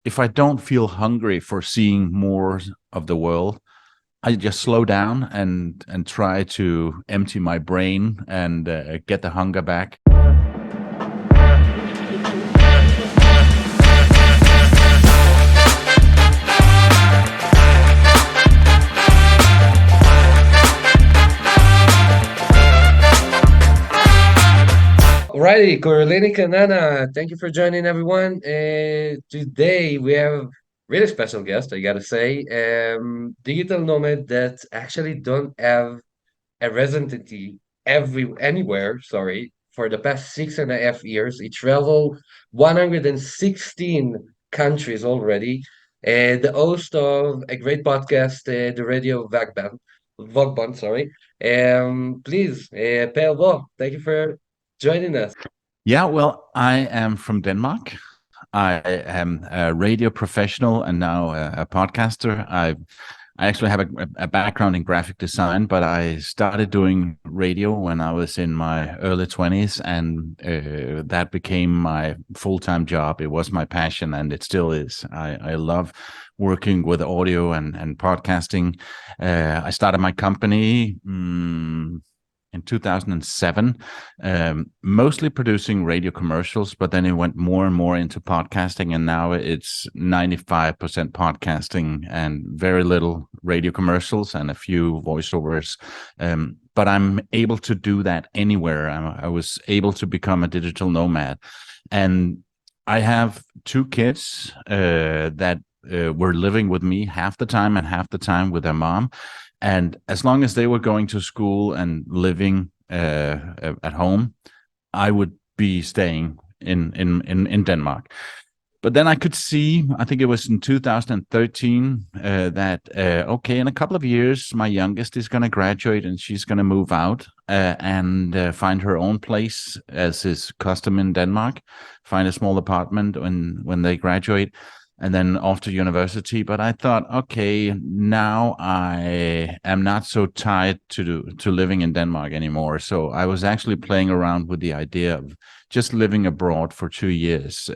if I don't feel hungry for seeing more of the world, I just slow down and try to empty my brain and get the hunger back. Alrighty, Koorliny, Kanana, thank you for joining everyone. Today we have really special guest, I gotta say, digital nomad that actually don't have a residency anywhere, sorry, for the past 6.5 years. He traveled 116 countries already. The host of a great podcast, the Radio Vagabond, sorry. Please, Palle Bo, thank you for joining us. Yeah, well, I am from Denmark. I am a radio professional and now a podcaster. I actually have a background in graphic design, but I started doing radio when I was in my early 20s, and that became my full-time job. It was my passion, and it still is. I love working with audio and podcasting. I started my company in 2007, mostly producing radio commercials, but then it went more and more into podcasting, and now it's 95% podcasting and very little radio commercials and a few voiceovers. But I'm able to do that anywhere. I was able to become a digital nomad, and I have two kids that were living with me half the time and half the time with their mom. And as long as they were going to school and living at home, I would be staying in Denmark. But then I could see, I think it was in 2013, that, okay, in a couple of years, my youngest is going to graduate and she's going to move out and find her own place, as is custom in Denmark, find a small apartment when they graduate, and then off to university. But I thought, okay, now I am not so tied to living in Denmark anymore. So I was actually playing around with the idea of just living abroad for 2 years.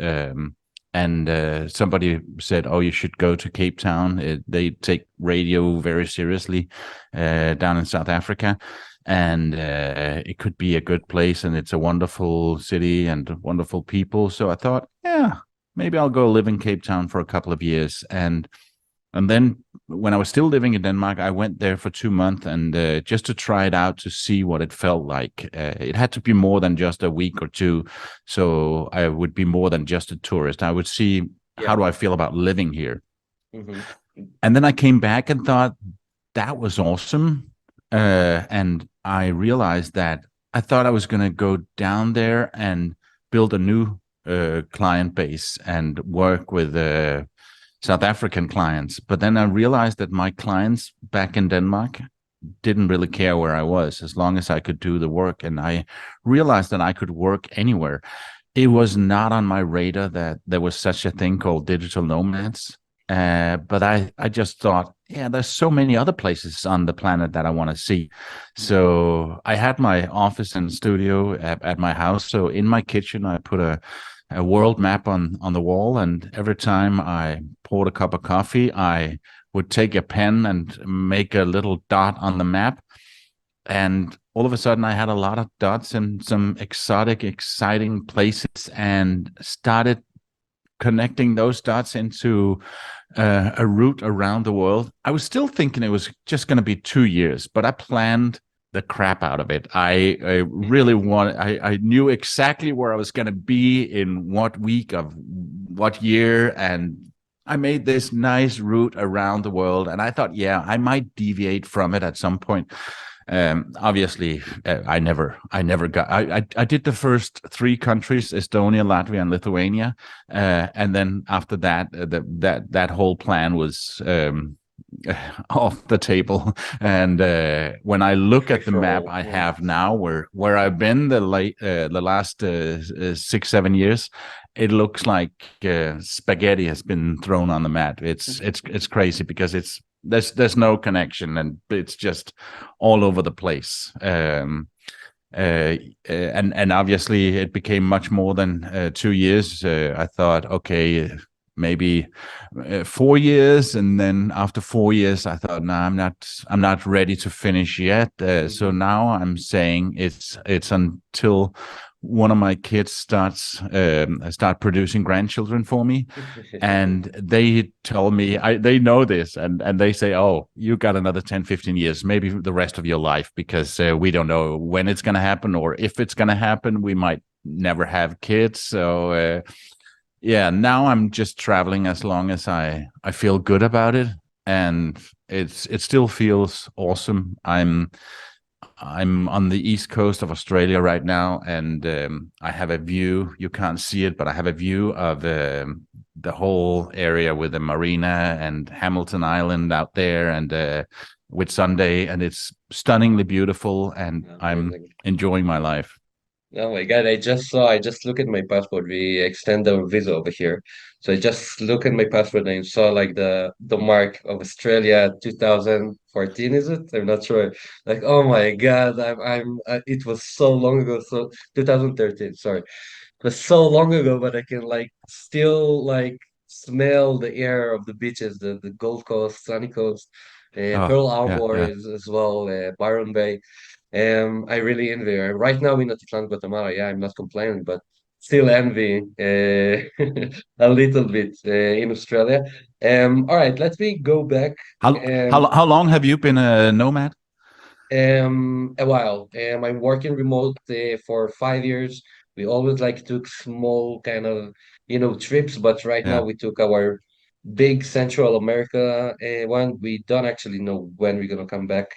And somebody said, oh, you should go to Cape Town. They take radio very seriously down in South Africa. And it could be a good place, and it's a wonderful city and wonderful people. So I thought, yeah, maybe I'll go live in Cape Town for a couple of years. And then when I was still living in Denmark, I went there for 2 months and just to try it out, to see what it felt like. It had to be more than just a week or two. So I would be more than just a tourist. I would see, how do I feel about living here? Mm-hmm. And then I came back and thought, that was awesome. And I realized that I thought I was going to go down there and build a new client base and work with South African clients. But then I realized that my clients back in Denmark didn't really care where I was, as long as I could do the work. And I realized that I could work anywhere. It was not on my radar that there was such a thing called digital nomads. But I just thought, yeah, there's so many other places on the planet that I want to see. So I had my office and studio at my house. So in my kitchen, I put a world map on the wall, and every time I poured a cup of coffee, I would take a pen and make a little dot on the map. And all of a sudden I had a lot of dots in some exciting places, and started connecting those dots into a route around the world. I was still thinking it was just going to be 2 years, but I planned the crap out of it. I really I knew exactly where I was going to be in what week of what year, and I made this nice route around the world. And I thought, yeah, I might deviate from it at some point. Obviously, I never got. I did the first 3 countries: Estonia, Latvia, and Lithuania, and then after that, that whole plan was off the table. And when I look at the map I have now, where I've been the last 6-7 years, it looks like spaghetti has been thrown on the map. It's crazy, because there's no connection, and it's just all over the place. And obviously it became much more than 2 years. I thought, okay, maybe 4 years, and then after 4 years, I thought, no, I'm not ready to finish yet. So Mhm. now I'm saying it's until one of my kids start producing grandchildren for me, and they tell me they know this, and they say, oh, you got another 10, 15 years, maybe the rest of your life, because we don't know when it's going to happen, or if it's going to happen, we might never have kids. So yeah, now I'm just traveling as long as I feel good about it, and it still feels awesome. I'm on the east coast of Australia right now, and I have a view. You can't see it, but I have a view of the whole area with the marina and Hamilton Island out there, and with Sunday, and it's stunningly beautiful, and I'm Amazing. enjoying my life. Oh my God, I just look at my passport. We extend our visa over here. So I just look at my passport and saw like the mark of Australia 2014, is it? I'm not sure. Like, oh my God, it was so long ago. So 2013, sorry. It was so long ago, but I can like still like smell the air of the beaches, the Gold Coast, Sunny Coast, Oh, Pearl yeah, Harbor yeah. is as well, Byron Bay. I really envy her. Right now in Atitlan, Guatemala, yeah, I'm not complaining, but still envy a little bit in Australia. All right, let me go back How long have you been a nomad? a while. I'm working remote for 5 years. We always like took small kind of trips, but right now Yeah. we took our big Central America one. We don't actually know when we're gonna come back.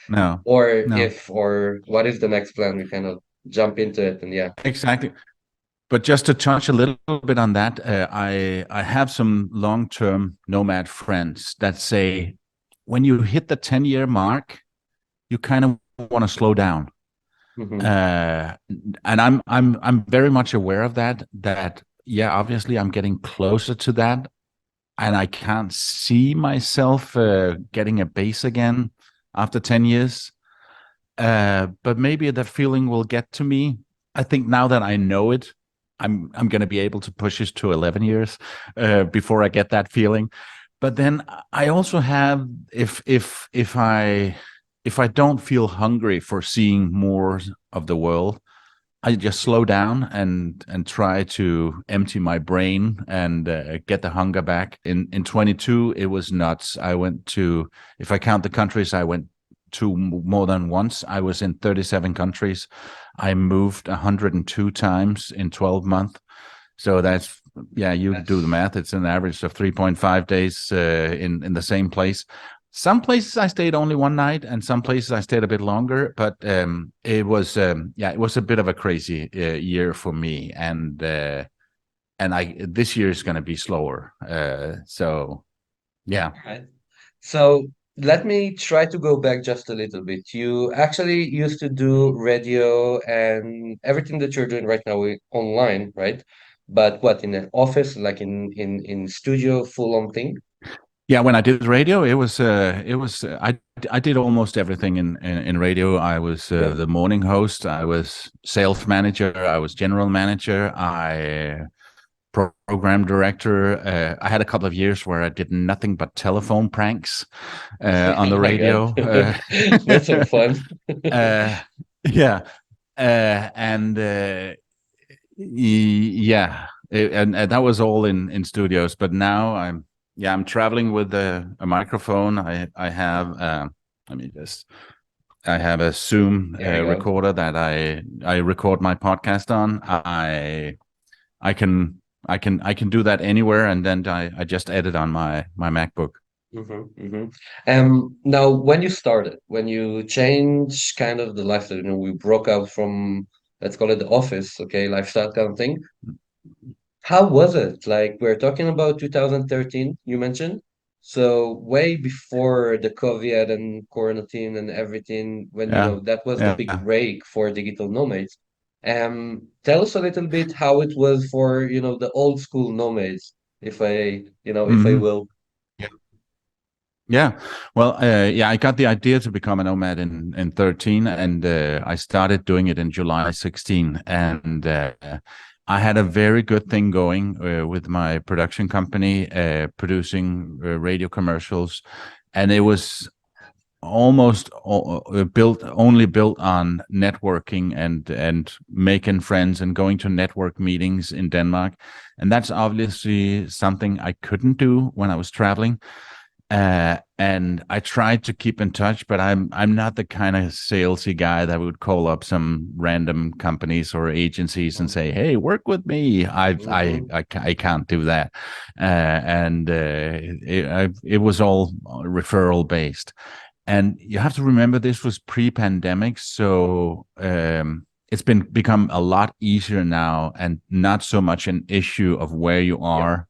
No, Or no, if or what is the next plan, we kind of jump into it. And yeah. exactly. But just to touch a little bit on that, I have some long-term nomad friends that say when you hit the 10-year mark, you kind of want to slow down. Hmm. Uh, and I'm very much aware of that. That yeah, obviously I'm getting closer to that, and I can't see myself getting a base again after 10 years. But maybe that feeling will get to me. I think now that I know it, I'm going to be able to push it to 11 years before I get that feeling. But then I also have, if I don't feel hungry for seeing more of the world, I just slow down and try to empty my brain and get the hunger back. In 22, it was nuts. I went to, if I count the countries I went to more than once, I was in 37 countries. I moved 102 times in 12 months. So that's, yeah, you do the That's math. It's an average of 3.5 days in the same place. Some places I stayed only one night, and some places I stayed a bit longer. But it was, yeah, it was a bit of a crazy year for me, and I this year is going to be slower. So yeah, right. So let me try to go back just a little bit. You actually used to do radio and everything that you're doing right now online, right? But what, in an office, like in studio, full on thing? yeah. When I did radio, I did almost everything in radio. I was Yeah. the morning host. I was sales manager. I was general manager. I program director. I had a couple of years where I did nothing but telephone pranks on Oh the my God. radio. That's so fun. Uh, yeah, and yeah, and that was all in studios. But now I'm traveling with a microphone. I have let me just I have a Zoom There we go. recorder that I record my podcast on. I can do that anywhere, and then I just edit on my MacBook. Hmm. Now, when you started, when you changed kind of the lifestyle, we broke out from, let's call it the office, okay, lifestyle kind of thing. How was it? Like, we're talking about 2013, you mentioned. So way before the COVID and quarantine and everything, when, Yeah, that was the big yeah. break for digital nomads. Tell us a little bit how it was for, the old school nomads, if I Hmm. will. Yeah. Well, yeah, I got the idea to become a nomad in 13, and I started doing it in July 16. And I had a very good thing going with my production company, producing radio commercials, and it was almost only built on networking and making friends and going to network meetings in Denmark, and that's obviously something I couldn't do when I was traveling. And I tried to keep in touch, but I'm not the kind of salesy guy that would call up some random companies or agencies and say, "Hey, work with me." Mm-hmm. I can't do that, and it was all referral based. And you have to remember this was pre-pandemic, so it's become a lot easier now, and not so much an issue of where you Yep. are.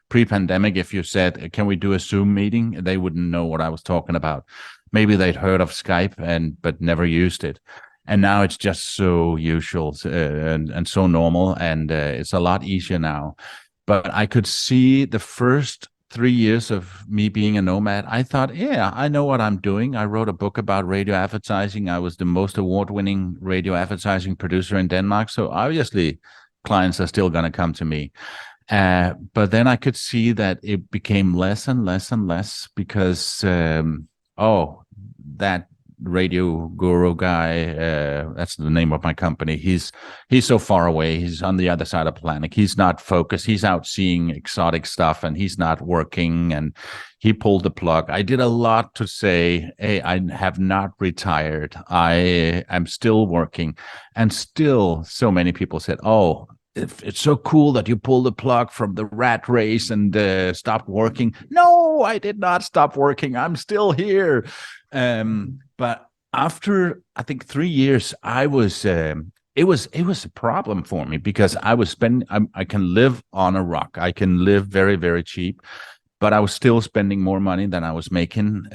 Pre-pandemic, if you said, "Can we do a Zoom meeting?" they wouldn't know what I was talking about. Maybe they'd heard of Skype but never used it. And now it's just so usual and so normal, and it's a lot easier now. But I could see the first 3 years of me being a nomad, I thought, yeah, I know what I'm doing. I wrote a book about radio advertising. I was the most award-winning radio advertising producer in Denmark. So obviously, clients are still going to come to me. But then I could see that it became less and less and less because, oh, that radio guru guy, that's the name of my company. He's so far away. He's on the other side of the planet. He's not focused. He's out seeing exotic stuff and he's not working. And he pulled the plug. I did a lot to say, hey, I have not retired. I am still working. And still so many people said, oh, it's so cool that you pulled the plug from the rat race and stopped working. No, I did not stop working. I'm still here. But after I think 3 years, I was it was a problem for me because I was spending. I can live on a rock. I can live very very cheap, but I was still spending more money than I was making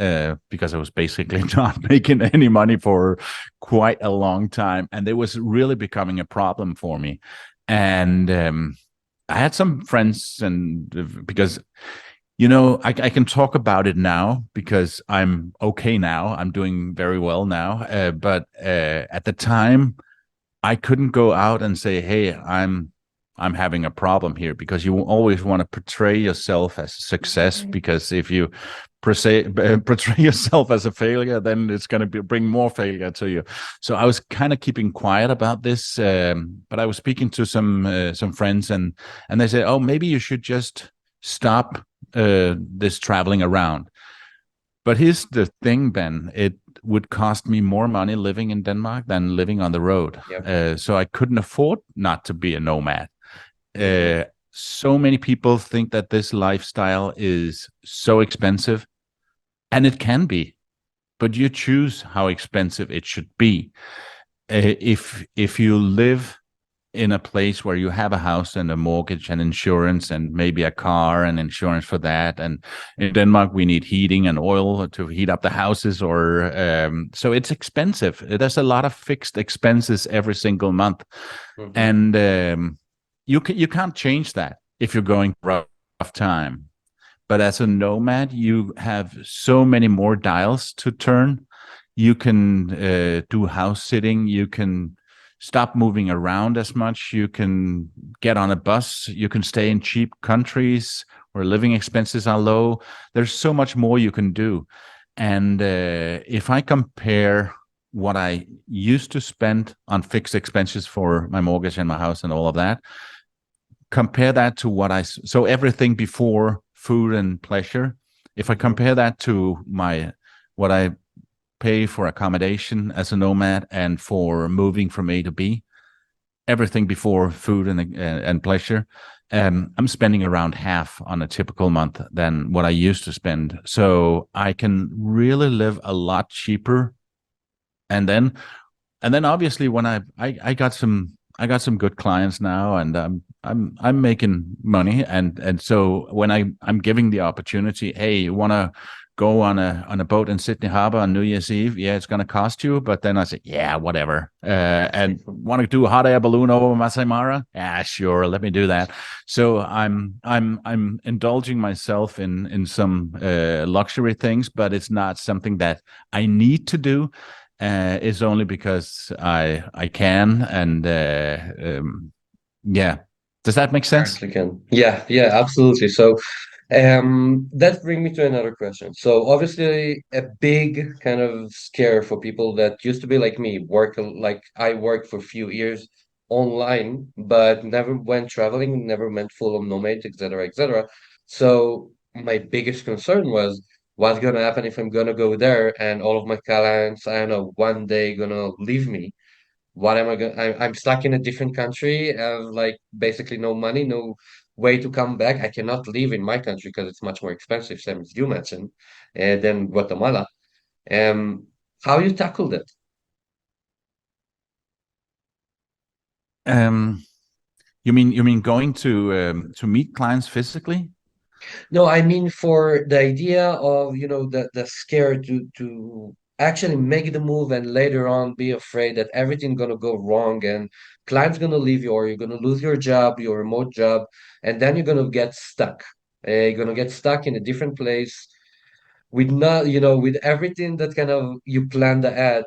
because I was basically not making any money for quite a long time, and it was really becoming a problem for me. And I had some friends, and because I can talk about it now because I'm okay now. I'm doing very well now. But at the time, I couldn't go out and say, "Hey, I'm having a problem here," because you always want to portray yourself as a success. Because if you portray yourself as a failure, then it's going to bring more failure to you. So I was kind of keeping quiet about this. But I was speaking to some friends, and they said, "Oh, maybe you should just stop this traveling around." But here's the thing, Ben. It would cost me more money living in Denmark than living on the road. Yep. So I couldn't afford not to be a nomad. Mm-hmm. So many people think that this lifestyle is so expensive, and it can be, but you choose how expensive it should be. If you live in a place where you have a house and a mortgage and insurance and maybe a car and insurance for that. And in Denmark, we need heating and oil to heat up the houses, or so it's expensive. There's a lot of fixed expenses every single month, Mm-hmm. and you can't change that if you're going rough time. But as a nomad, you have so many more dials to turn. You can do house sitting. You can stop moving around as much. You can get on a bus. You can stay in cheap countries where living expenses are low. There's so much more you can do. And if I compare what I used to spend on fixed expenses for my mortgage and my house and all of that, compare that to so everything before food and pleasure, if I Mm-hmm. compare that to what I pay for accommodation as a nomad and for moving from A to B, everything before food and pleasure, I'm spending around half on a typical month than what I used to spend. So I can really live a lot cheaper. And then obviously when I got some good clients now, and I'm making money, and so when I'm giving the opportunity, hey, you want to go on a boat in Sydney Harbor on New Year's Eve? Yeah, it's going to cost you, but then I say, yeah, whatever. And want to do a hot air balloon over Masai Mara? Yeah, sure, let me do that. So I'm indulging myself in some luxury things, but it's not something that I need to do. Is only because I can, and Yeah. Does that make sense? Actually can. Yeah, yeah, absolutely. So that brings me to another question. So obviously a big kind of scare for people that used to be like me, like I worked for a few years online, but never went traveling, never went full on nomad, etc., etc. So my biggest concern was what's gonna happen if I'm gonna go there and all of my clients, I don't know, one day gonna leave me. What am I going? I'm stuck in a different country. I have like basically no money, no way to come back. I cannot live in my country because it's much more expensive, same as you mentioned, than Guatemala. Um, how you tackled it? Um, you mean going to meet clients physically? No, I mean for the idea of, the scare to actually make the move and later on be afraid that everything's gonna go wrong and client's gonna leave you or you're gonna lose your job, your remote job, and then you're gonna get stuck. You're gonna get stuck in a different place with not, with everything that kind of you planned ahead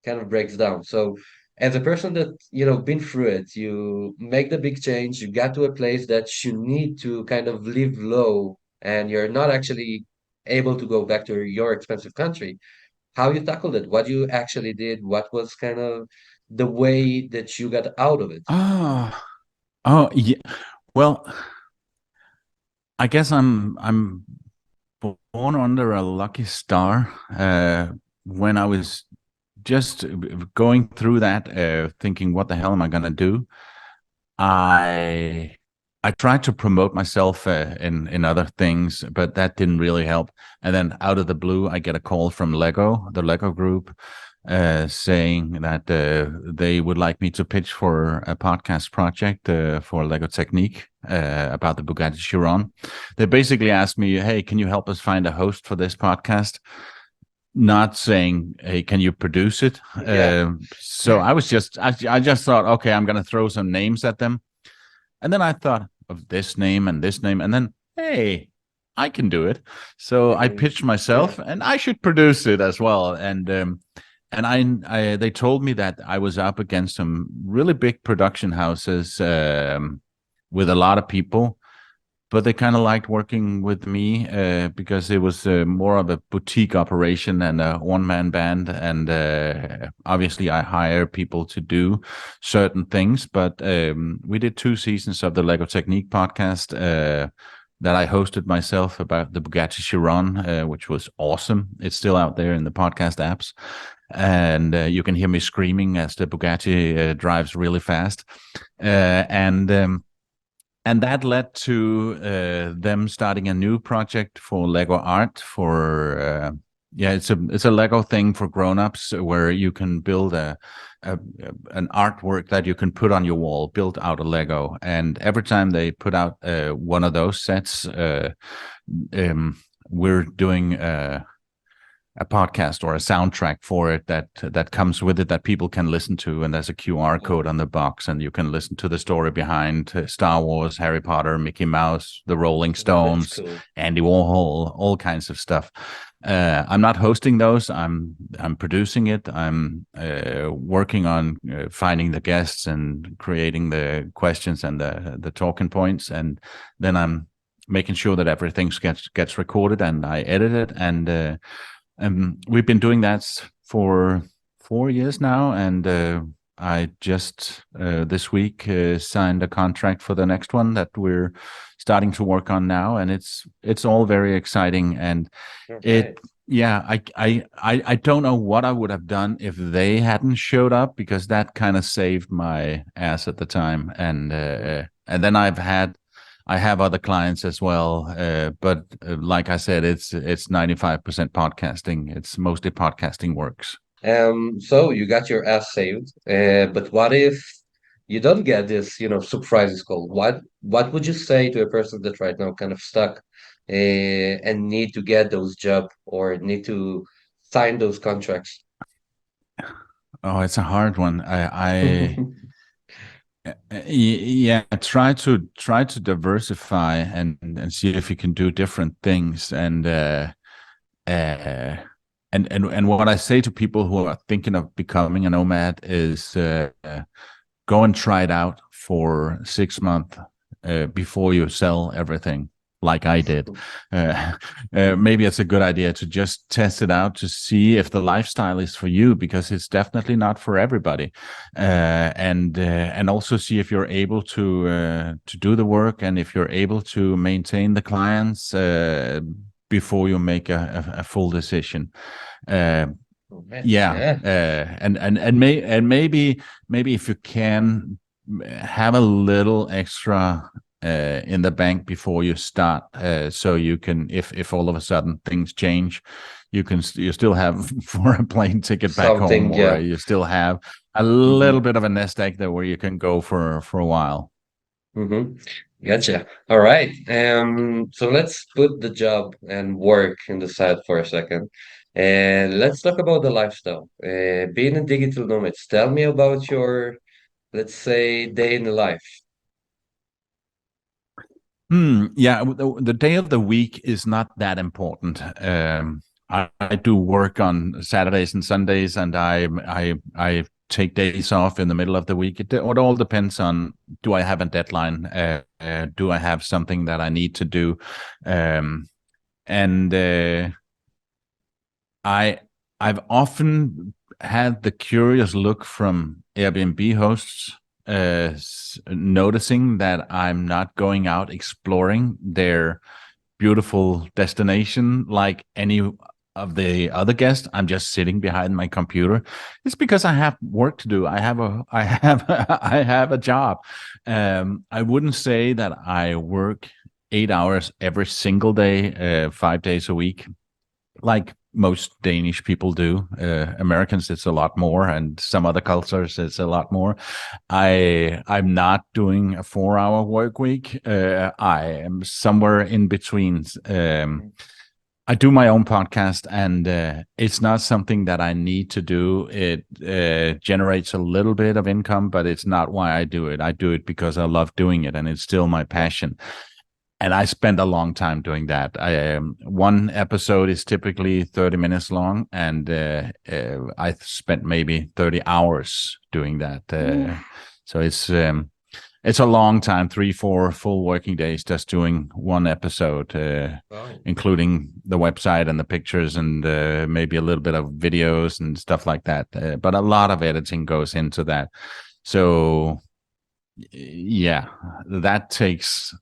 kind of breaks down. So as a person that, been through it, you make the big change, you got to a place that you need to kind of live low and you're not actually able to go back to your expensive country. How you tackled it, what you actually did, what was kind of the way that you got out of it. Oh, oh, yeah. Well, I guess I'm born under a lucky star. When I was just going through that, thinking, what the hell am I gonna do? I I tried to promote myself in other things, but that didn't really help. And then out of the blue, I get a call from Lego, the Lego Group, saying that they would like me to pitch for a podcast project for Lego Technique about the Bugatti Chiron. They basically asked me, "Hey, can you help us find a host for this podcast?" Not saying, "Hey, can you produce it?" Yeah. So I just thought, okay, I'm going to throw some names at them, and then I thought of this name, and then, hey, I can do it. So I Mhm. pitched Yeah. myself, and I should produce it as well. And they told me that I was up against some really big production houses with a lot of people, but they kind of liked working with me because it was more of a boutique operation and a one-man band, and obviously I hire people to do certain things. But we did 2 seasons of the Lego Technique podcast that I hosted myself about the Bugatti Chiron, which was awesome. It's still out there in the podcast apps, and you can hear me screaming as the Bugatti drives really fast, and that led to them starting a new project for Lego Art for yeah, it's a Lego thing for grown-ups where you can build a an artwork that you can put on your wall built out of Lego. And every time they put out one of those sets, um, we're doing a podcast or a soundtrack for it that comes with it that people can listen to, and there's a QR code on the box, and you can listen to the story behind Star Wars, Harry Potter, Mickey Mouse, the Rolling That's Stones, cool. Andy Warhol, all kinds of stuff. I'm not hosting those. I'm producing it. I'm working on finding the guests and creating the questions and the talking points, and then I'm making sure that everything gets recorded and I edit it, and we've been doing that for 4 years now, and I just this week signed a contract for the next one that we're starting to work on now, and it's all very exciting. And Okay. it, yeah, I don't know what I would have done if they hadn't showed up, because that kind of saved my ass at the time, and then I have other clients as well, but like I said, it's 95% podcasting. It's mostly podcasting works. So you got your ass saved, but what if you don't get this, surprises call? What would you say to a person that right now kind of stuck, and need to get those job or need to sign those contracts? Oh, it's a hard one. Yeah, try to diversify and see if you can do different things, uh, and what I say to people who are thinking of becoming a nomad is go and try it out for 6 months before you sell everything, like I did. Uh, Maybe it's a good idea to just test it out to see if the lifestyle is for you, because it's definitely not for everybody. And also see if you're able to do the work, and if you're able to maintain the clients before you make a full decision. Uh, Right. yeah, Yeah. maybe if you can have a little extra in the bank before you start, so you can, if all of a sudden things change, you still have for a plane ticket back home, Something, or yeah. you still have a Mm-hmm. little bit of a nest egg there where you can go for a while. Mm-hmm. Gotcha. All right. So let's put the job and work in the side for a second. And let's talk about the lifestyle. Being a digital nomad, tell me about your, let's say, day in the life. Yeah, the day of the week is not that important. I do work on Saturdays and Sundays, and I take days off in the middle of the week. It all depends on, do I have a deadline? Do I have something that I need to do? Um, and I I've often had the curious look from Airbnb hosts, noticing that I'm not going out exploring their beautiful destination like any of the other guests. I'm just sitting behind my computer. It's because I have work to do. I have a job. I wouldn't say that I work 8 hours every single day, 5 days a week, like most Danish people do. Americans, it's a lot more, and some other cultures, it's a lot more. I'm not doing a 4 hour work week. I am somewhere in between. I do my own podcast, and it's not something that I need to do. It generates a little bit of income, but it's not why I do it. I do it because I love doing it, and it's still my passion. And I spend a long time doing that. One episode is typically 30 minutes long, and I spent maybe 30 hours doing that. So it's a long time, 3, 4 full working days just doing one episode, Wow. including the website and the pictures, and maybe a little bit of videos and stuff like that. But a lot of editing goes into that. So yeah, that takes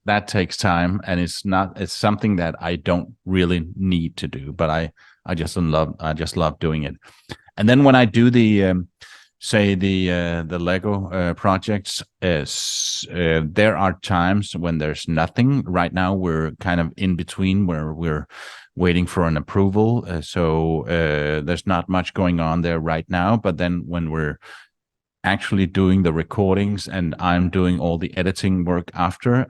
time, and it's something that I don't really need to do, but I just love doing it. And then when I do the say the Lego projects, there are times when there's nothing. Right now we're kind of in between, where we're waiting for an approval, so there's not much going on there right now. But then when we're actually doing the recordings and I'm doing all the editing work after,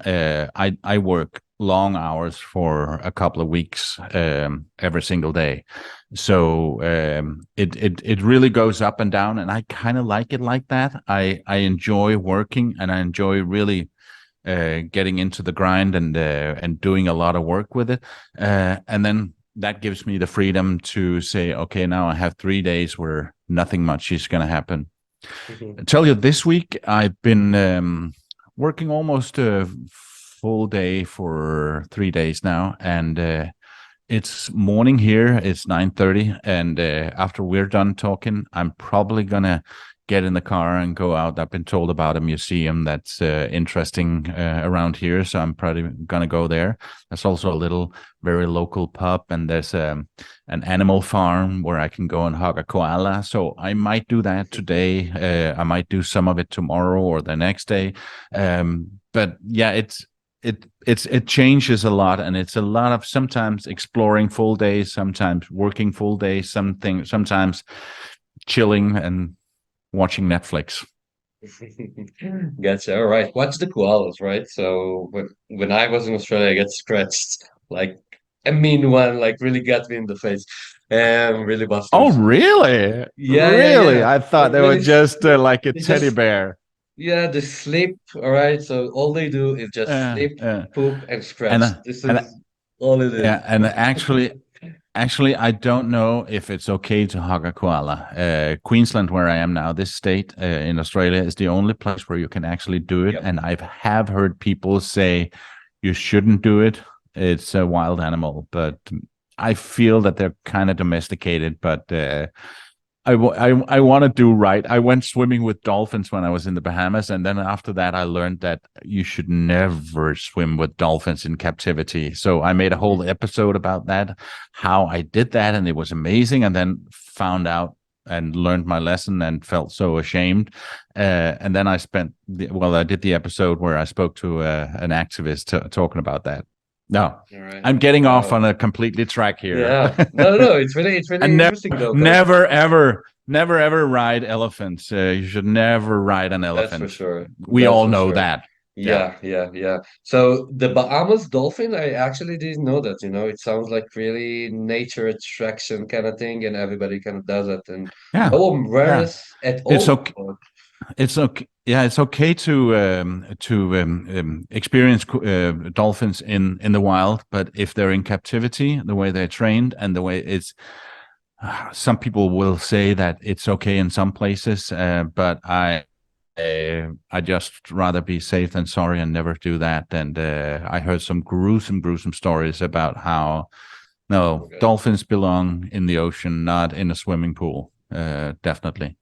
I work long hours for a couple of weeks, every single day. So it really goes up and down, and I kind of like it like that. I enjoy working, and I enjoy really getting into the grind, and doing a lot of work with it, and then that gives me the freedom to say, okay, now I have 3 days where nothing much is going to happen. I tell you, this week I've been working almost a full day for 3 days now, and it's morning here. It's 9:30, and after we're done talking, I'm probably gonna get in the car and go out. I've been told about a museum that's interesting around here, so I'm probably gonna go there. There's also a little, very local pub, and there's an animal farm where I can go and hug a koala. So I might do that today. I might do some of it tomorrow or the next day. But yeah, it changes a lot, and it's a lot of sometimes exploring full days, sometimes working full days, sometimes chilling and watching Netflix. Gotcha. All right. Watch the koalas, right? So when I was in Australia, I got scratched like a mean one, like really got me in the face, and really busted. Oh, really? Yeah, yeah, Really? yeah. I thought But they when were it's just like a they teddy just bear. yeah, they sleep. All right. So all they do is just Uh, sleep, uh, poop, and and scratch. uh, This and is all it is. yeah, and actually, Actually, I don't know if it's okay to hug a koala. Queensland, where I am now, this state in Australia is the only place where you can actually do it. Yep. And I have heard people say you shouldn't do it. It's a wild animal, but I feel that they're kind of domesticated. But I want to do right. I went swimming with dolphins when I was in the Bahamas, and then after that, I learned that you should never swim with dolphins in captivity. So I made a whole episode about that, how I did that, and it was amazing. And then found out and learned my lesson and felt so ashamed. And then I did the episode where I spoke to an activist talking about that. No, All right. I'm getting off Wow. on a completely track here. Yeah. No, no, no. It's really And interesting though, because never ever ride elephants. You should never ride an that's for elephant. sure. We That's all for know sure. that. Yeah. Yeah, yeah, yeah. So the Bahamas dolphin, I actually didn't know that, It sounds like really nature attraction kind of thing, and everybody kind of does it, and Yeah. no Yeah. awareness at It's all. okay. It's okay. Yeah, it's okay to experience dolphins in the wild, but if they're in captivity, the way they're trained and the way it's, some people will say that it's okay in some places, but I just rather be safe than sorry and never do that. And I heard some gruesome stories about how no, Okay. dolphins belong in the ocean, not in a swimming pool. Definitely,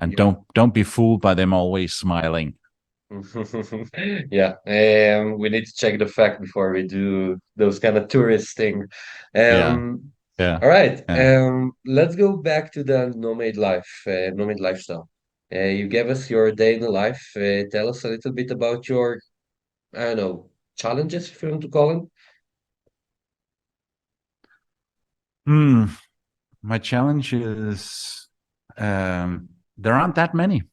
and Yeah. don't be fooled by them always smiling. Yeah. We need to check the fact before we do those kind of tourist thing. Yeah, Um, yeah, all right. yeah. Let's go back to the nomad lifestyle. You gave us your day in the life. Tell us a little bit about your, I don't know, challenges, if you want to call them. Hmm. My challenge is there aren't that many,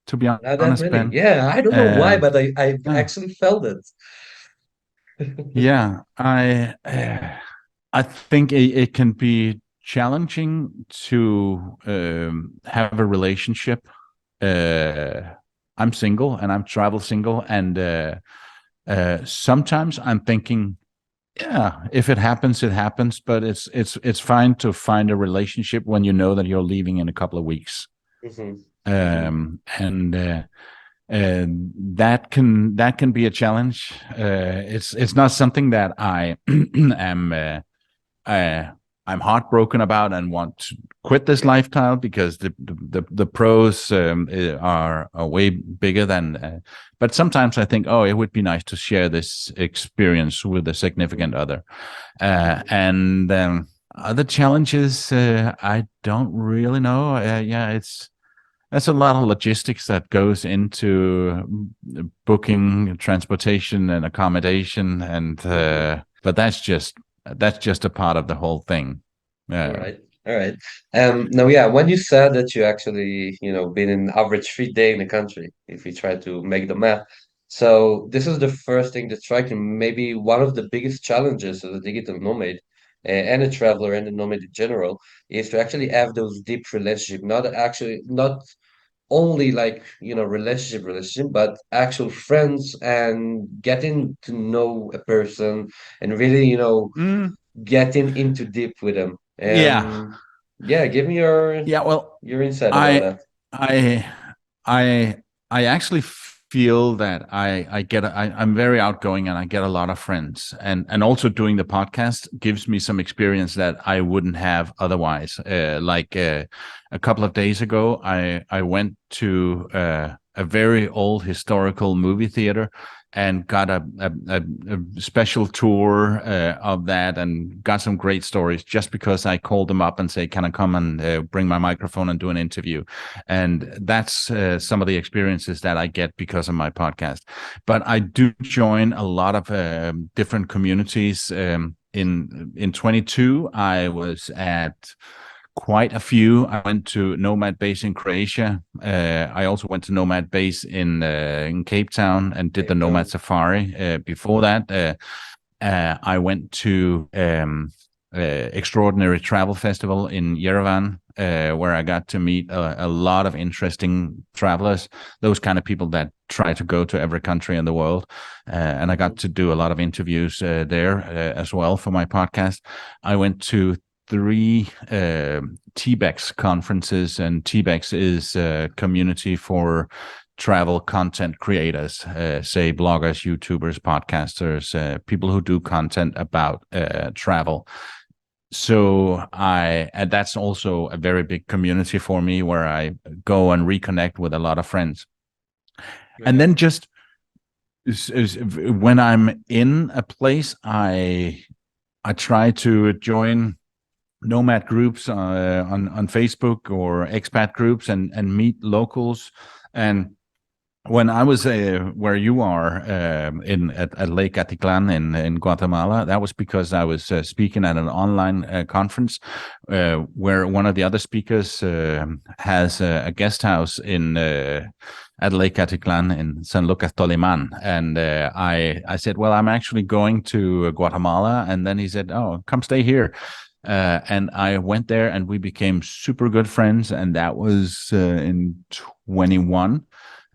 to be Not that honest, many. Ben. Yeah, I don't know why, Uh, but I yeah, actually felt it. yeah. I think it can be challenging to have a relationship. Uh, I'm single and I'm travel single, and sometimes I'm thinking, yeah, if it happens, it happens. But it's fine to find a relationship when you know that you're leaving in a couple of weeks, Mhm, mhm. and that can be a challenge. It's not something that I am. Uh, I'm heartbroken about and want to quit this Yeah. lifestyle because the pros are way bigger than. But sometimes I think, oh, it would be nice to share this experience with a significant Mhm, other. mhm. And other challenges, I don't really know. Yeah, it's there's a lot of logistics that goes into booking, transportation, and accommodation, and Mhm. but that's just a part of the whole thing. All Yeah. right. All right. Now, yeah, when you said that you actually, been in average 3 day in the country, if you try to make the math. So this is the first thing that strikes me. Maybe one of the biggest challenges as a digital nomad and a traveler and a nomad in general is to actually have those deep relationship, not only like, relationship, but actual friends and getting to know a person and really, Mm, getting into deep with them. yeah. Yeah, give me your Yeah. Well, your insight about I that. I I I actually feel that I'm very outgoing and I get a lot of friends, and also doing the podcast gives me some experience that I wouldn't have otherwise. Like a couple of days ago, I went to a very old historical movie theater and got a special tour of that and got some great stories just because I called them up and say, can I come and bring my microphone and do an interview? And that's some of the experiences that I get because of my podcast. But I do join a lot of different communities. In 22, I was at quite a few. I went to Nomad base in Croatia. I also went to Nomad base in Cape Town and did the Cape Nomad Town. Safari. Before that, I went to Extraordinary Travel Festival in Yerevan, where I got to meet a lot of interesting travelers, those kind of people that try to go to every country in the world. And I got Mhm. to do a lot of interviews there as well for my podcast. I went to three TBEX conferences, and TBEX is a community for travel content creators, say bloggers, YouTubers, podcasters, people who do content about travel. So and that's also a very big community for me, where I go and reconnect with a lot of friends. And Yeah. then just when I'm in a place, I try to join Nomad groups on Facebook, or expat groups, and meet locals. And when I was where you are, at Lake Atitlan in Guatemala, that was because I was speaking at an online conference, where one of the other speakers has a guest house at Lake Atitlan in San Lucas Toliman. And I said, well, I'm actually going to Guatemala. And then he said, oh, come stay here. And I went there, and we became super good friends. And that was in 21.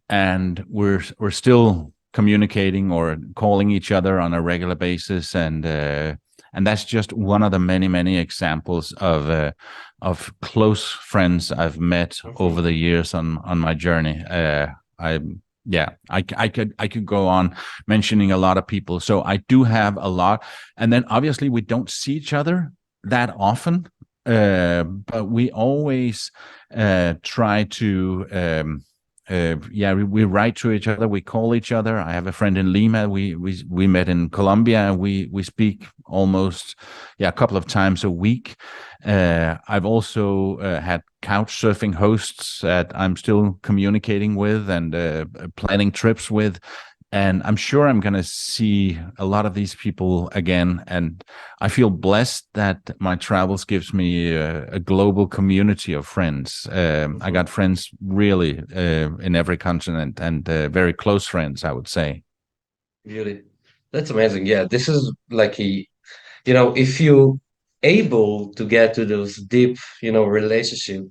And we're still communicating or calling each other on a regular basis. And that's just one of the many examples of close friends I've met over the years on my journey. I could go on mentioning a lot of people. So I do have a lot. And then obviously we don't see each other that often, but we always try to we write to each other, we call each other. I have a friend in Lima. We met in Colombia. We speak almost a couple of times a week. I've also had couch surfing hosts that I'm still communicating with and planning trips with. And I'm sure I'm going to see a lot of these people again. And I feel blessed that my travels gives me a global community of friends. I got friends really in every continent, and very close friends, I would say. Really, that's amazing. Yeah, this is like if you able to get to those deep, relationship,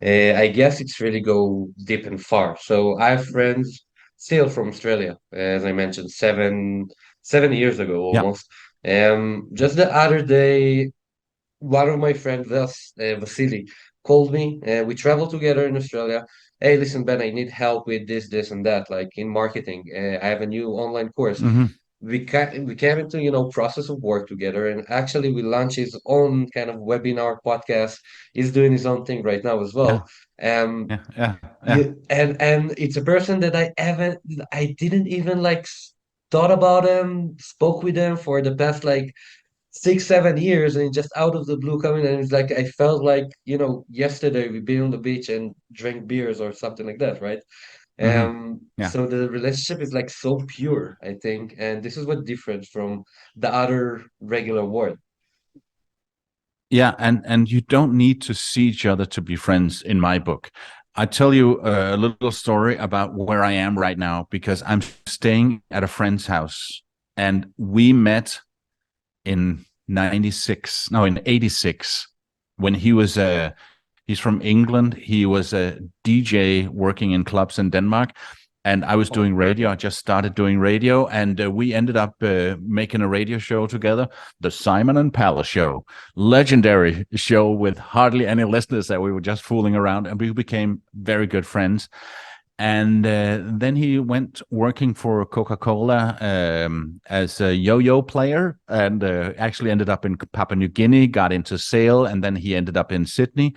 I guess it's really go deep and far. So I have friends still from Australia, as I mentioned, 7 years ago Yeah. almost. Just the other day, one of my friends, Vasily, called me. We traveled together in Australia. Hey, listen, Ben, I need help with this, and that, like in marketing. I have a new online course. Hmm. We came into process of work together, and actually we launched his own kind of webinar podcast. He's doing his own thing right now as well. Yeah. Um, Yeah. Yeah. Yeah. and it's a person that I didn't even like thought about him, spoke with him for the past like 6 7 years, and just out of the blue coming, and it's like I felt like yesterday we been on the beach and drank beers or something like that, right? Hmm. Yeah. So the relationship is like so pure, I think, and this is what different from the other regular world. Yeah, and you don't need to see each other to be friends in my book. I tell you a little story about where I am right now, because I'm staying at a friend's house, and we met in 96, no, in 86, when he's from England. He was a DJ working in clubs in Denmark, and I was Oh, doing radio. I just started doing radio, and we ended up making a radio show together, the Simon and Palle Show, legendary show with hardly any listeners, that we were just fooling around, and we became very good friends. And then he went working for Coca-Cola as a yo-yo player, and actually ended up in Papua New Guinea, got into sail, and then he ended up in Sydney,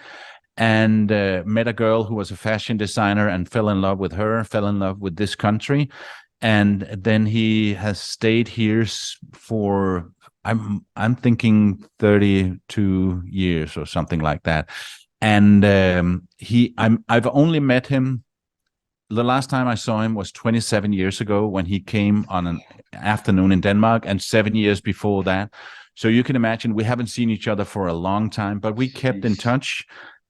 and met a girl who was a fashion designer, and fell in love with her, fell in love with this country. And then he has stayed here for, I'm thinking 32 years or something like that. And I've only met him, the last time I saw him was 27 years ago, when he came on an afternoon in Denmark, and 7 years before that. So you can imagine we haven't seen each other for a long time, but we kept in jeez. touch,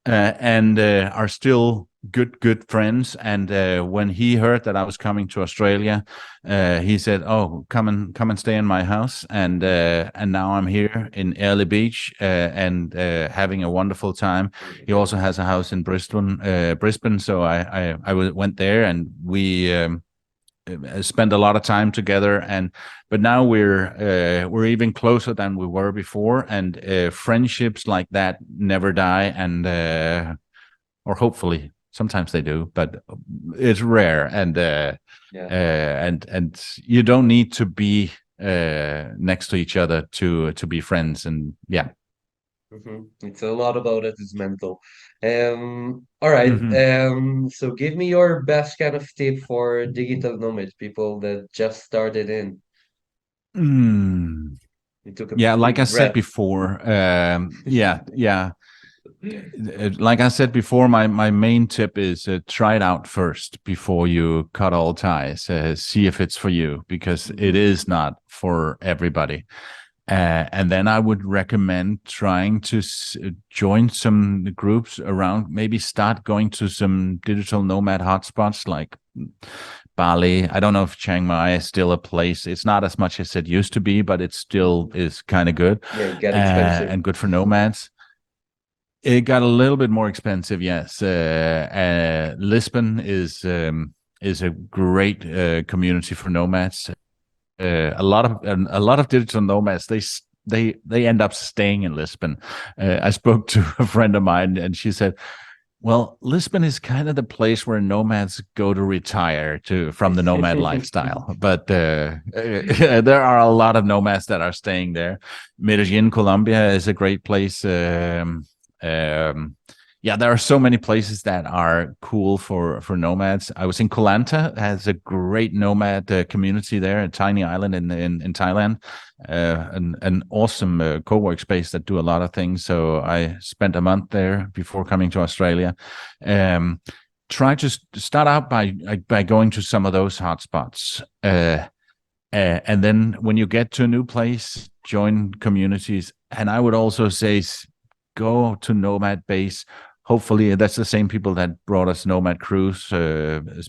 and are still good friends. And when he heard that I was coming to Australia, he said, "Oh, come and stay in my house." And now I'm here in Early Beach, and having a wonderful time. He also has a house in Brisbane. So I went there, and spent a lot of time together, but now we're even closer than we were before, and friendships like that never die, and or hopefully sometimes they do, but it's rare, Yeah. and you don't need to be next to each other to be friends, and yeah. It's a lot about it is mental. All right. Hmm. So give me your best kind of tip for digital nomads, people that just started in. Mm. You took a Yeah, like I big said breath. before, yeah. Like I said before, my main tip is try it out first before you cut all ties. See if it's for you, because it Mhm. is not for everybody. And then I would recommend trying to join some groups around. Maybe start going to some digital nomad hotspots like Bali. I don't know if Chiang Mai is still a place. It's not as much as it used to be, but it still Mhm. is kind of good, Yeah, it got expensive. and good for nomads. It got a little bit more expensive, yes. Lisbon is a great community for nomads. A lot of digital nomads, they end up staying in Lisbon. I spoke to a friend of mine, and she said, "Well, Lisbon is kind of the place where nomads go to retire to from the nomad lifestyle." But there are a lot of nomads that are staying there. Medellin, Colombia, is a great place. Um, yeah, there are so many places that are cool for nomads. I was in Koh Lanta, has a great nomad community there, a tiny island in Thailand, an awesome co-work space that do a lot of things. So I spent a month there before coming to Australia. Um, Try to start out by going to some of those hotspots. And then when you get to a new place, join communities. And I would also say go to Nomad Base. Hopefully, that's the same people that brought us Nomad Cruise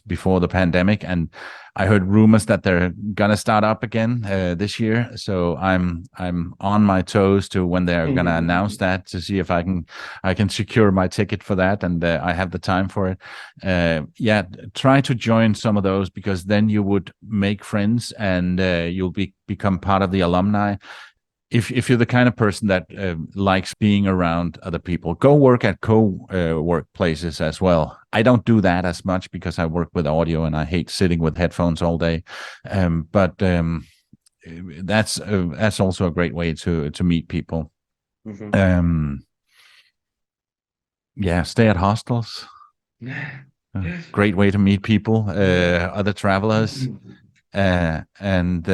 before the pandemic. And I heard rumors that they're gonna start up again this year. So I'm on my toes to when they're gonna announce that, to see if I can secure my ticket for that, and I have the time for it. Yeah, try to join some of those, because then you would make friends, and you'll become part of the alumni. If you're the kind of person that likes being around other people, go work at work places as well. I don't do that as much because I work with audio and I hate sitting with headphones all day. But that's also a great way to meet people. Mhm. Um, yeah, stay at hostels. Great way to meet people, other travelers, and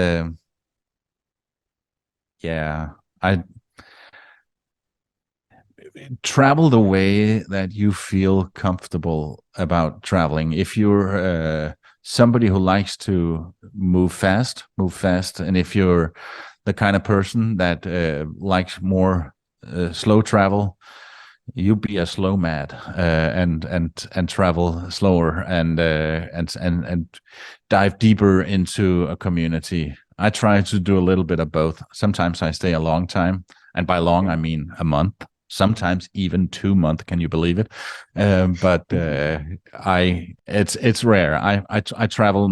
yeah, I travel the way that you feel comfortable about traveling. If you're somebody who likes to move fast. And if you're the kind of person that likes more slow travel, you be a slow mad, and travel slower, and dive deeper into a community. I try to do a little bit of both. Sometimes I stay a long time, and by long I mean a month, sometimes even 2 months. Can you believe it? But I it's rare. I travel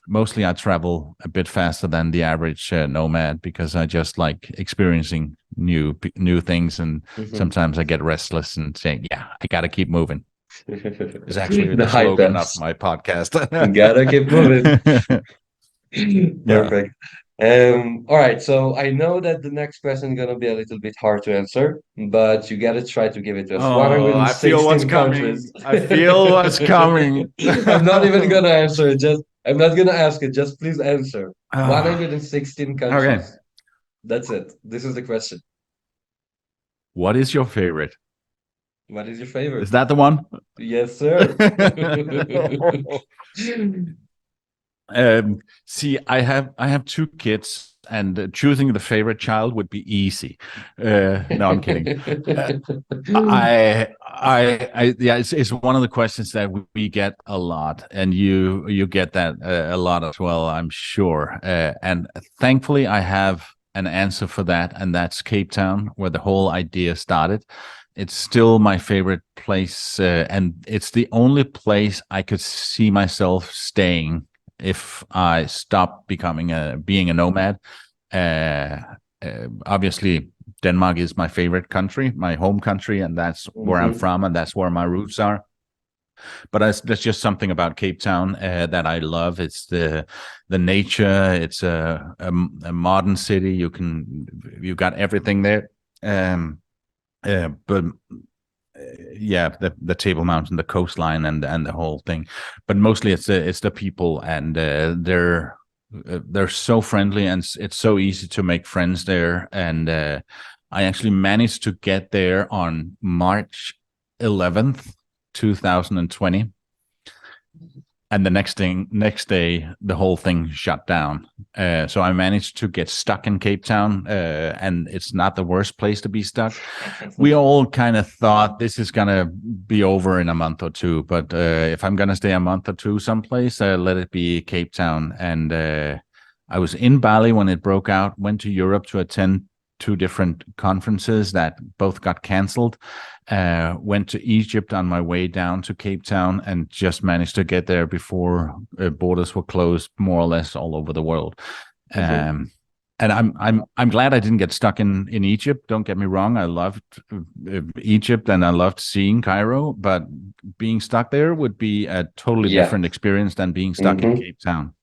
mostly. I travel a bit faster than the average nomad, because I just like experiencing new things, and Mhm. sometimes I get restless and saying, "Yeah, I got to keep moving." It's actually The the high slogan of pass. my podcast. Gotta keep moving. Yeah. Perfect. All right, so I know that the next question is gonna be a little bit hard to answer, but you gotta try to give it to us. Oh, I feel what's 116 coming. countries. I feel what's coming. I'm not even gonna answer it. Just I'm not gonna ask it. Just please answer. Ah, 116 okay. countries. That's it. This is the question. What is your favorite? What is your favorite? Is that the one? Yes, sir. See, I have two kids, and choosing the favorite child would be easy. No, I'm kidding. Uh, yeah, it's one of the questions that we get a lot, and you get that a lot as well, I'm sure. And thankfully, I have an answer for that, and that's Cape Town, where the whole idea started. it's still my favorite place, and it's the only place I could see myself staying if I stopped being a nomad. Uh, Obviously, Denmark is my favorite country, my home country, and that's where I'm Mm-hmm. from, and that's where my roots are. But there's just something about Cape Town that I love. It's the nature. It's a modern city. You got everything there. But yeah, the Table Mountain, the coastline, and the whole thing. But mostly it's the people, and they're so friendly, and it's so easy to make friends there. And I actually managed to get there on March 11th, 2020, and the next day the whole thing shut down. So I managed to get stuck in Cape Town, and it's not the worst place to be stuck. We all kind of thought this is gonna be over in a month or two, but if I'm gonna stay a month or two someplace, let it be Cape Town. And I was in Bali when it broke out, went to Europe to attend two different conferences that both got canceled. Went to Egypt on my way down to Cape Town, and just managed to get there before borders were closed, more or less all over the world. Mm-hmm. And I'm glad I didn't get stuck in Egypt. Don't get me wrong, I loved Egypt and I loved seeing Cairo, but being stuck there would be a totally Yeah. different experience than being stuck in Mm-hmm. Cape Town.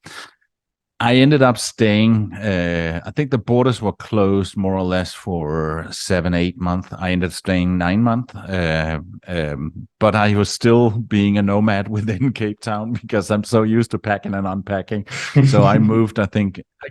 I ended up staying. I think the borders were closed more or less for 7, 8 months. I ended up staying 9 months, but I was still being a nomad within Cape Town because I'm so used to packing and unpacking. So I moved. I think I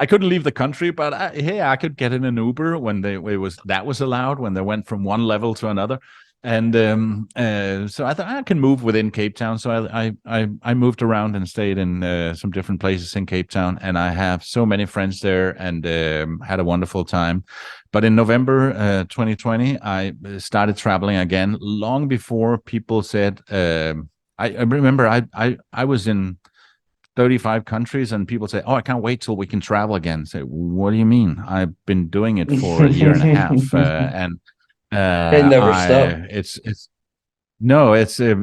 couldn't leave the country, but hey, I could get in an Uber when that was allowed, when they went from one level to another. And so I thought I can move within Cape Town. So I moved around and stayed in some different places in Cape Town, and I have so many friends there, and had a wonderful time. But in November 2020, I started traveling again. Long before people said, I remember I was in 35 countries, and people say, "Oh, I can't wait till we can travel again." I say, what do you mean? I've been doing it for a year and a half, and It never I stopped. it's no, it's a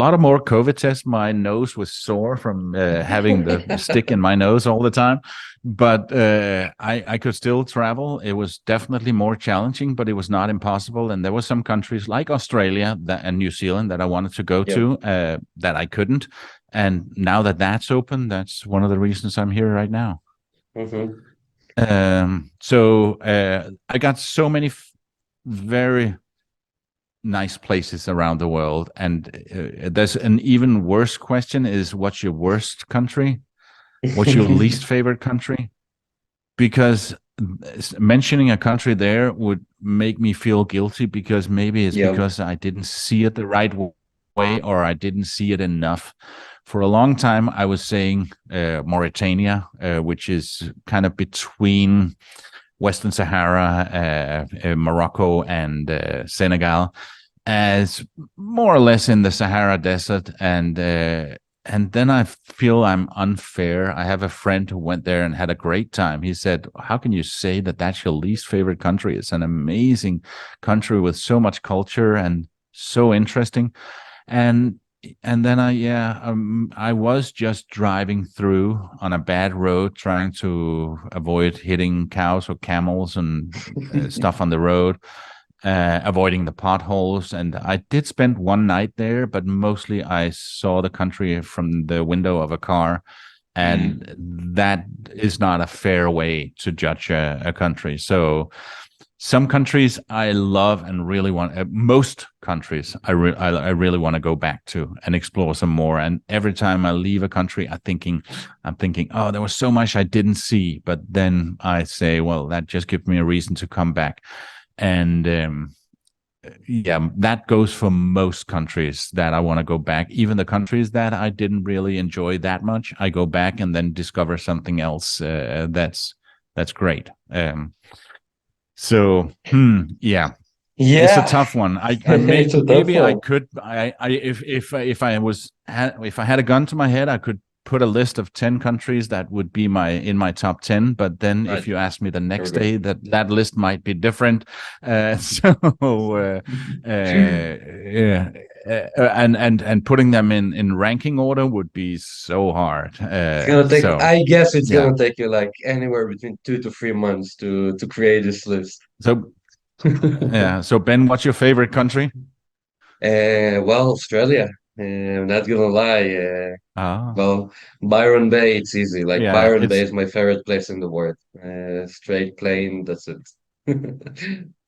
lot of more COVID tests. My nose was sore from having the stick in my nose all the time, but I could still travel. It was definitely more challenging, but it was not impossible. And there were some countries like Australia and New Zealand that I wanted to go Yep. to, that I couldn't. And now that that's open, that's one of the reasons I'm here right now. Mm-hmm. So I got so many very nice places around the world, and there's an even worse question: is what's your worst country? What's your least favorite country? Because mentioning a country there would make me feel guilty, because maybe it's Yeah. because I didn't see it the right way, or I didn't see it enough. For a long time, I was saying Mauritania, which is kind of between Western Sahara, Morocco, and Senegal, as more or less in the Sahara Desert. And then I feel I'm unfair. I have a friend who went there and had a great time. He said, "How can you say that that's your least favorite country? It's an amazing country with so much culture and so interesting." And and then I was just driving through on a bad road, trying to avoid hitting cows or camels and stuff on the road, avoiding the potholes. And I did spend one night there, but mostly I saw the country from the window of a car. And that is not a fair way to judge a country. So some countries I love and really want. Most countries I really want to go back to and explore some more. And every time I leave a country, I'm thinking, oh, there was so much I didn't see. But then I say, well, that just gives me a reason to come back. And yeah, that goes for most countries that I want to go back. Even the countries that I didn't really enjoy that much, I go back and then discover something else that's great. Yeah, it's a Yeah. tough one. I It's a tough maybe I one. could, if I had a gun to my head, I could put a list of 10 countries that would be in my top 10, but then Right. if you ask me the Here we next go. day, that list might be different. Yeah, and putting them in ranking order would be so hard. It's gonna take, So I guess it's yeah, gonna take you like anywhere between 2 to 3 months to create this list. so yeah, so Ben, what's your favorite country? Well, Australia. I'm not gonna lie. Ah, Well, Byron Bay, it's easy. Like yeah, Byron Bay it's is my favorite place in the world. Straight plane, that's it.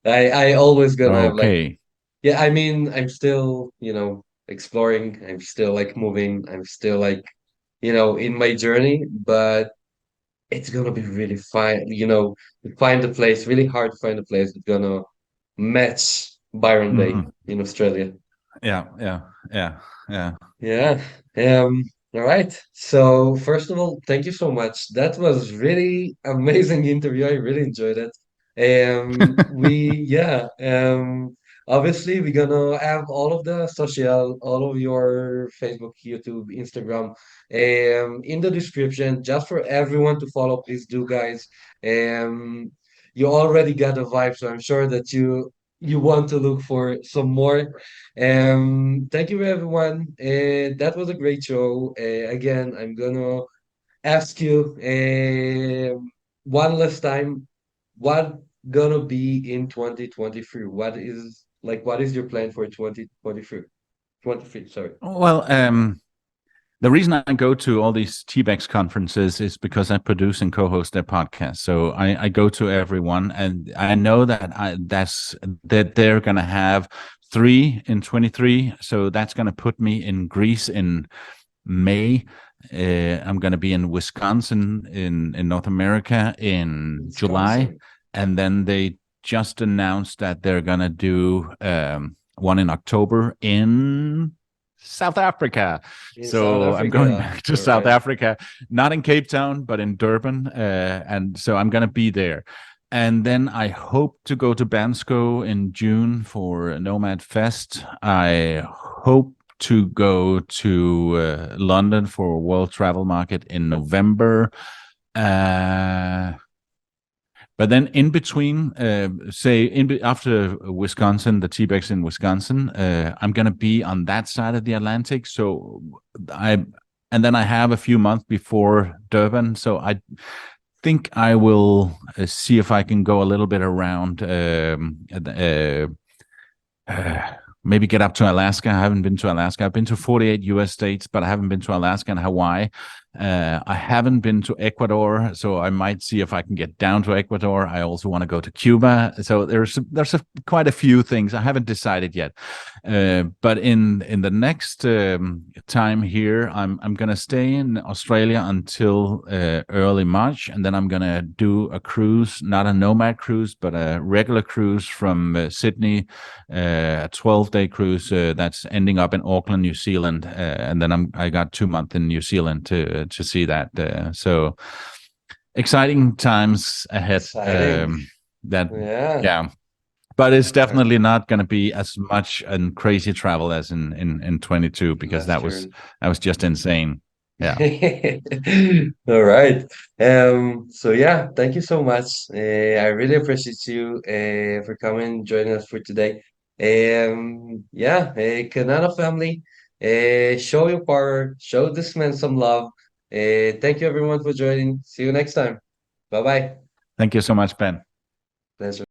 I always gonna have like, okay. yeah, I mean, I'm still, exploring. I'm still like moving. I'm still like, in my journey, but it's gonna be really fine, to find a place, really hard to find a place that's gonna match Byron Bay Mhm. in Australia. Yeah, yeah, yeah, yeah. Yeah. All right. So first of all, thank you so much. That was really amazing interview. I really enjoyed it. Yeah. Obviously we're gonna have all of the social, all of your Facebook, YouTube, Instagram, in the description, just for everyone to follow. Please do, guys. Um, you already got a vibe, so I'm sure that you want to look for some more. Thank you everyone. That was a great show. Again, I'm gonna ask you one last time, what gonna be in 2023? What is your plan for 2023? 23, sorry. Well, the reason I go to all these TBEX conferences is because I produce and co-host their podcast. So I go to everyone, and I know that they're gonna have three in 23. So that's gonna put me in Greece in May. I'm gonna be in Wisconsin in North America in July, Wisconsin. and then they just announced that they're gonna do one in October in South Africa. In South So I'm going Africa. back to All South right. Africa, not in Cape Town, but in Durban. And so I'm going to be there. And then I hope to go to Bansko in June for Nomad Fest. I hope to go to London for World Travel Market in November. Uh, but then in between, after Wisconsin, the T-Bex in Wisconsin, I'm gonna be on that side of the Atlantic. So I, and then I have a few months before Durban. So I think I will see if I can go a little bit around. Uh, Maybe get up to Alaska. I haven't been to Alaska. I've been to 48 US states, but I haven't been to Alaska and Hawaii. I haven't been to Ecuador, so I might see if I can get down to Ecuador. I also want to go to Cuba. So quite a few things I haven't decided yet. But in the next time here, I'm gonna stay in Australia until early March, and then I'm gonna do a cruise, not a Nomad cruise, but a regular cruise from Sydney, a 12-day cruise that's ending up in Auckland, New Zealand, and then I got 2 months in New Zealand to see that. So exciting times ahead. Exciting. That Yeah, Yeah, but it's uh, definitely not going to be as much and crazy travel as in 22 because that's true. that was just insane. Yeah, All right. So yeah, thank you so much. I really appreciate you for coming, joining us for today. Yeah, Kanana family, show your power, show this man some love. Thank you everyone for joining. See you next time. Bye bye. thank you so much, Ben. Pleasure.